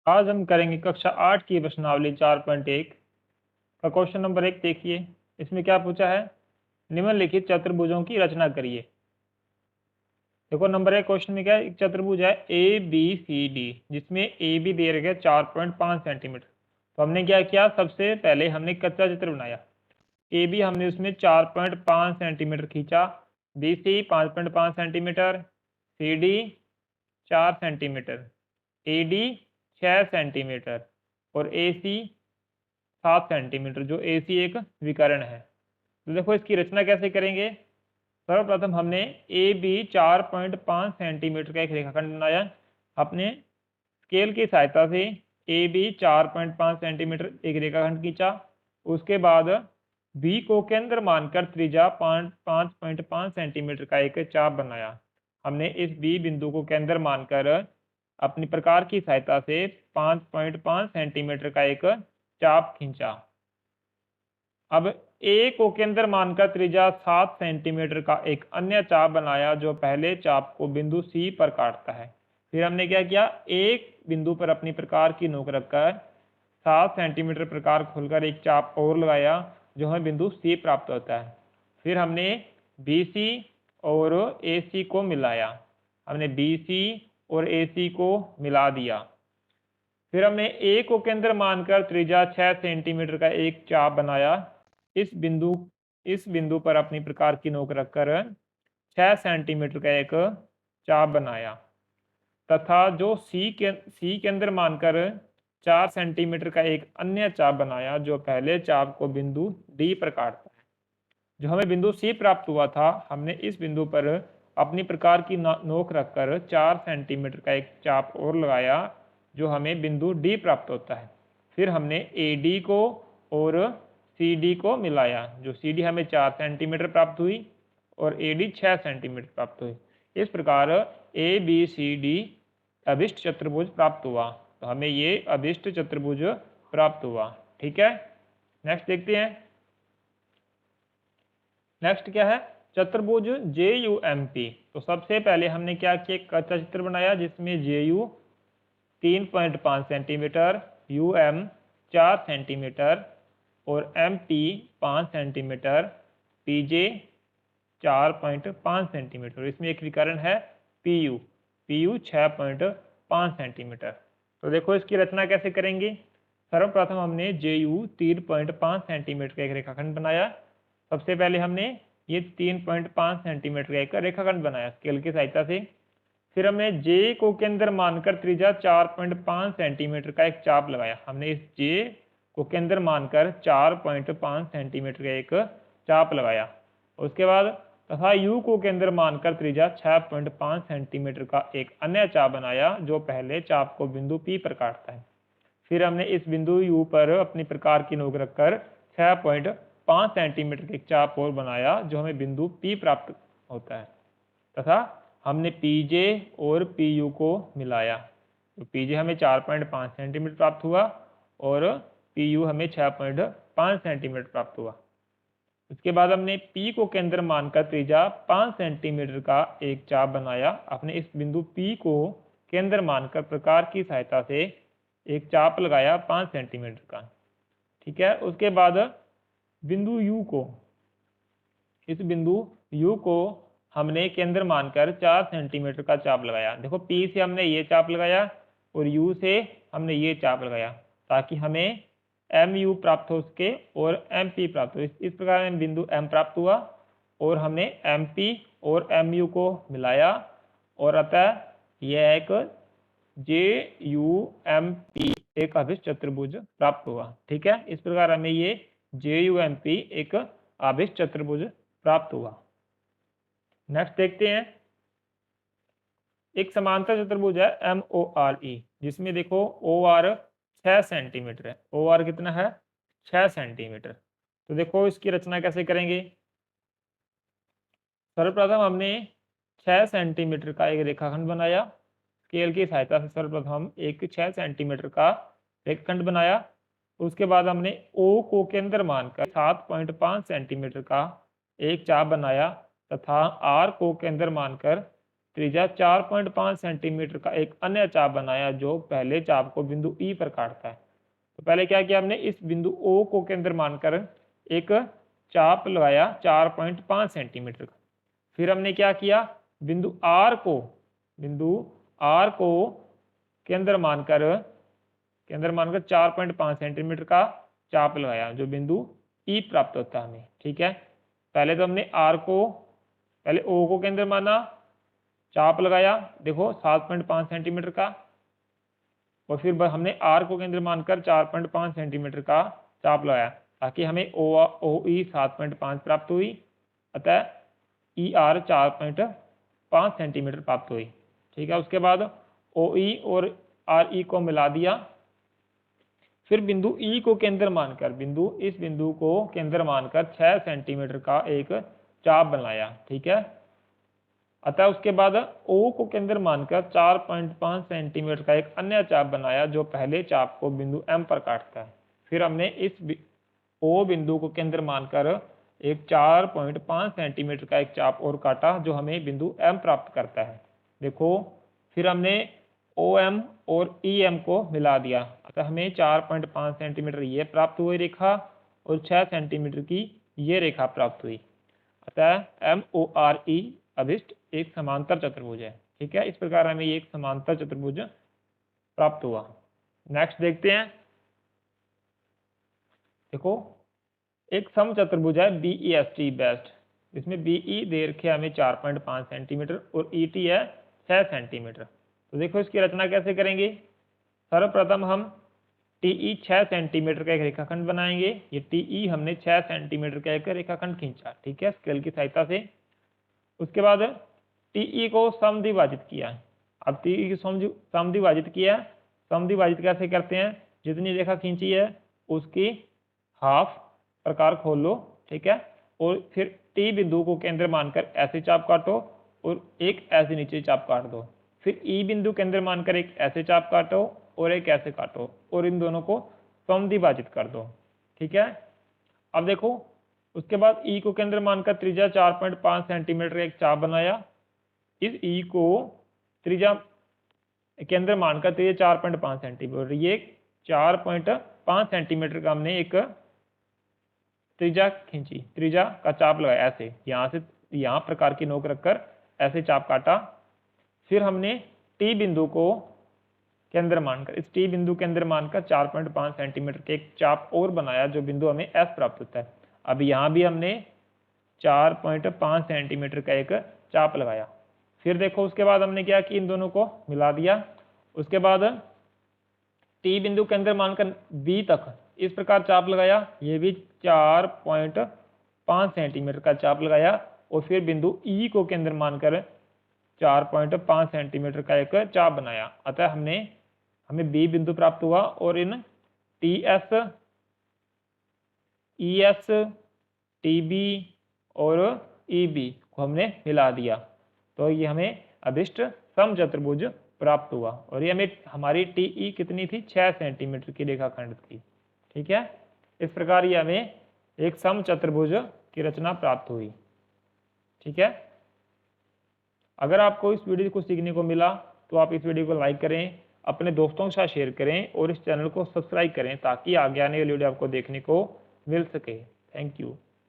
आज हम करेंगे कक्षा 8 की प्रश्नावली 4.1 का क्वेश्चन नंबर 1। देखिए इसमें क्या पूछा है, निम्नलिखित चतुर्भुजों की रचना करिए। देखो नंबर 1 क्वेश्चन में क्या है, एक चतुर्भुज है ए बी सी डी, जिसमें ए बी दे रखा है 4.5 सेंटीमीटर। तो हमने क्या किया, सबसे पहले हमने कच्चा चित्र बनाया। ए बी हमने उसमें 4.5 सेंटीमीटर खींचा, B C 5.5 centimetre, C D 4 centimetre, A D 6 centimetre और ए सी 7 सेंटीमीटर, जो ए सी एक विकर्ण है। तो देखो इसकी रचना कैसे करेंगे। सर्वप्रथम हमने ए बी 4.5 सेंटीमीटर का एक रेखाखंड बनाया। अपने स्केल की सहायता से ए बी 4.5 सेंटीमीटर एक रेखाखंड खींचा। उसके बाद बी को केंद्र मानकर त्रिज्या 5.5 सेंटीमीटर का एक चाप बनाया। हमने इस बी बिंदु को केंद्र मानकर अपनी प्रकार की सहायता से 5.5 सेंटीमीटर का एक चाप खींचा। अब ए को केंद्र मानकर त्रिज्या 7 सेंटीमीटर का एक अन्य चाप बनाया, जो पहले चाप को बिंदु सी पर काटता है। फिर हमने क्या किया, एक बिंदु पर अपनी प्रकार की नोक रखकर 7 सेंटीमीटर प्रकार खोलकर एक चाप और लगाया, जो हमें बिंदु सी प्राप्त होता है। फिर हमने बी सी और ए सी को मिलाया। हमने बी सी और ए सी को मिला दिया। फिर हमने ए को केंद्र मानकर त्रिज्या 6 सेंटीमीटर का एक चाप बनाया। इस बिंदु पर अपनी प्रकार की नोक रखकर 6 सेंटीमीटर का एक चाप बनाया, तथा जो सी केंद्र मानकर 4 सेंटीमीटर का एक अन्य चाप बनाया, जो पहले चाप को बिंदु डी पर काटता है। जो हमें बिंदु सी प्राप्त हुआ था, हमने इस बिंदु पर अपनी प्रकार की नोक रखकर 4 सेंटीमीटर का एक चाप और लगाया, जो हमें बिंदु डी प्राप्त होता है। फिर हमने ए डी को और सी डी को मिलाया। जो सी डी हमें 4 सेंटीमीटर प्राप्त हुई और ए डी 6 सेंटीमीटर प्राप्त हुई। इस प्रकार ए बी सी डी अभिष्ट चतुर्भुज प्राप्त हुआ। तो हमें ये अभिष्ट चतुर्भुज प्राप्त हुआ। ठीक है, नेक्स्ट देखते हैं। नेक्स्ट क्या है, चतुर्भुज जे यू एम पी। तो सबसे पहले हमने क्या किया, कच्चा चित्र बनाया, जिसमें J U 3.5 centimetre, U M 4 centimetre और M P 5 centimetre, P J 4.5 centimetre. इसमें एक विकर्ण है पी यू 6.5 सेंटीमीटर। तो देखो इसकी रचना कैसे करेंगे। सर्वप्रथम हमने जे यू 3.5 सेंटीमीटर का एक रेखाखंड बनाया। सबसे पहले हमने ये 3.5 सेंटीमीटर का एक रेखाखंड बनाया स्केल की सहायता से। फिर हमने जे को केंद्र मानकर त्रिज्या 4.5 सेंटीमीटर का एक चाप लगाया। हमने इस जे को केंद्र मानकर 4.5 सेंटीमीटर का एक चाप लगाया। उसके बाद तथा यू को केंद्र मानकर त्रिज्या 6.5 सेंटीमीटर का एक अन्य चाप बनाया, जो पहले चाप को बिंदु पी पर काटता है। फिर हमने इस बिंदु यू पर अपनी प्रकार की नोक रखकर 6.5 सेंटीमीटर के एक चाप और बनाया, जो हमें बिंदु पी प्राप्त होता है। तथा हमने पी जे और पी यू को मिलाया। तो पी जे हमें 4.5 सेंटीमीटर प्राप्त हुआ और पी यू हमें 6.5 सेंटीमीटर प्राप्त हुआ। उसके बाद हमने P को केंद्र मानकर त्रिज्या 5 सेंटीमीटर का एक चाप बनाया। अपने इस बिंदु P को केंद्र मानकर प्रकार की सहायता से एक चाप लगाया 5 सेंटीमीटर का। ठीक है, उसके बाद बिंदु बिंदु U को हमने केंद्र मानकर 4 सेंटीमीटर का चाप लगाया। देखो P से हमने ये चाप लगाया और U से हमने ये चाप लगाया, ताकि हमें एम यू प्राप्त हो सके और एम पी प्राप्त हो। इस प्रकार हमें बिंदु एम प्राप्त हुआ और हमने एम पी और एम यू को मिलाया और अतः यह एक जे यू एम पी एक अभिष्ट चतुर्भुज प्राप्त हुआ। ठीक है, इस प्रकार हमें ये जे यू एम पी एक अभिष्ट चतुर्भुज प्राप्त हुआ। नेक्स्ट देखते हैं, एक समांतर चतुर्भुज है एम ओ आर ई, जिसमें देखो ओ आर 6 सेंटीमीटर है। ओ आर कितना है, 6 सेंटीमीटर। तो देखो इसकी रचना कैसे करेंगे। सर्वप्रथम हमने 6 सेंटीमीटर का एक रेखाखंड बनाया। स्केल की सहायता से सर्वप्रथम हम एक 6 सेंटीमीटर का रेखाखंड बनाया। उसके बाद हमने O को केंद्र मानकर 7.5 सेंटीमीटर का एक चाप बनाया तथा R को केंद्र मानकर त्रिज्या 4.5 सेंटीमीटर का एक अन्य चाप बनाया जो पहले चाप को बिंदु ई पर काटता है। तो पहले क्या किया हमने, इस बिंदु ओ को केंद्र मानकर एक चाप लगाया 4.5 सेंटीमीटर का। फिर हमने क्या किया, बिंदु आर को केंद्र मानकर 4.5 सेंटीमीटर का चाप लगाया जो बिंदु ई प्राप्त होता है हमें। ठीक है, पहले तो हमने पहले ओ को केंद्र माना, चाप लगाया देखो 7.5 सेंटीमीटर का, और फिर हमने आर को केंद्र मानकर 4.5 सेंटीमीटर का चाप लगाया ताकि हमें ओ ई 7.5 प्राप्त हुई, अतः ई आर 4.5 सेंटीमीटर प्राप्त हुई। ठीक है, उसके बाद ओ ई और आर ई को मिला दिया। फिर बिंदु ई को केंद्र मानकर इस बिंदु को केंद्र मानकर 6 सेंटीमीटर का एक चाप बनाया। ठीक है, अतः उसके बाद ओ को केंद्र मानकर 4.5 सेंटीमीटर का एक अन्य चाप बनाया जो पहले चाप को बिंदु एम पर काटता है। फिर हमने इस ओ बिंदु को केंद्र मानकर एक 4.5 सेंटीमीटर का एक चाप और काटा जो हमें बिंदु एम प्राप्त करता है। देखो, फिर हमने ओ एम और ई एम को मिला दिया, अतः हमें 4.5 सेंटीमीटर ये प्राप्त हुई रेखा और 6 सेंटीमीटर की ये रेखा प्राप्त हुई। अतः एम ओ आर ई अभिष्ट एक समांतर चतुर्भुज है। ठीक है, इस प्रकार हमें ये एक समांतर चतुर्भुज प्राप्त हुआ। नेक्स्ट देखते हैं, देखो एक सम चतुर्भुज है B E S T best, इसमें बी ई दे रखे हमें 4.5 सेंटीमीटर और ई टी है 6 सेंटीमीटर। तो देखो इसकी रचना कैसे करेंगे। सर्वप्रथम हम टी ई 6 सेंटीमीटर का एक रेखाखंड बनाएंगे। ये टी ई हमने 6 सेंटीमीटर का एक रेखाखंड खींचा, ठीक है, स्केल की सहायता से। उसके बाद टी ई को समद्विभाजित किया। अब टी ई को समद्विभाजित किया, समद्विभाजित कैसे करते हैं, जितनी रेखा खींची है उसकी हाफ प्रकार खोल लो। ठीक है, और फिर टी बिंदु को केंद्र मानकर ऐसे चाप काटो और एक ऐसे नीचे चाप काट दो। फिर ई बिंदु केंद्र मानकर एक ऐसे चाप काटो और एक ऐसे काटो और इन दोनों को समद्विभाजित कर दो। ठीक है, अब देखो उसके बाद ई को केंद्र मानकर त्रिज्या 4.5 सेंटीमीटर एक चाप बनाया। इस ई को त्रिज्या केंद्र मानकर त्रिज्या 4.5 सेंटीमीटर, ये 4.5 सेंटीमीटर का हमने एक त्रिज्या खींची, त्रिज्या का चाप लगाया ऐसे, यहाँ से यहाँ प्रकार की नोक रखकर ऐसे चाप काटा। फिर हमने टी बिंदु को केंद्र मानकर, इस टी बिंदु केंद्र मानकर 4.5 सेंटीमीटर के एक चाप और बनाया जो बिंदु हमें एस प्राप्त होता है। अब यहाँ भी हमने 4.5 सेंटीमीटर का एक चाप लगाया। फिर देखो उसके बाद हमने क्या कि इन दोनों को मिला दिया। उसके बाद टी बिंदु केंद्र मानकर बी तक इस प्रकार चाप लगाया, ये भी 4.5 सेंटीमीटर का चाप लगाया। और फिर बिंदु ई को केंद्र मानकर 4.5 सेंटीमीटर का एक चाप बनाया। अतः हमें बी बिंदु प्राप्त हुआ और इन T S, E S, T B और ई बी को हमने मिला दिया, तो ये हमें अभिष्ट समचतुर्भुज प्राप्त हुआ। और ये हमें हमारी टी ई कितनी थी, 6 सेंटीमीटर की रेखाखंड थी। ठीक है, इस प्रकार ये हमें एक समचतुर्भुज की रचना प्राप्त हुई। ठीक है, अगर आपको इस वीडियो को सीखने को मिला तो आप इस वीडियो को लाइक करें, अपने दोस्तों के साथ शेयर करें और इस चैनल को सब्सक्राइब करें ताकि आगे आने वाली वीडियो आपको देखने को मिल सके। Thank you.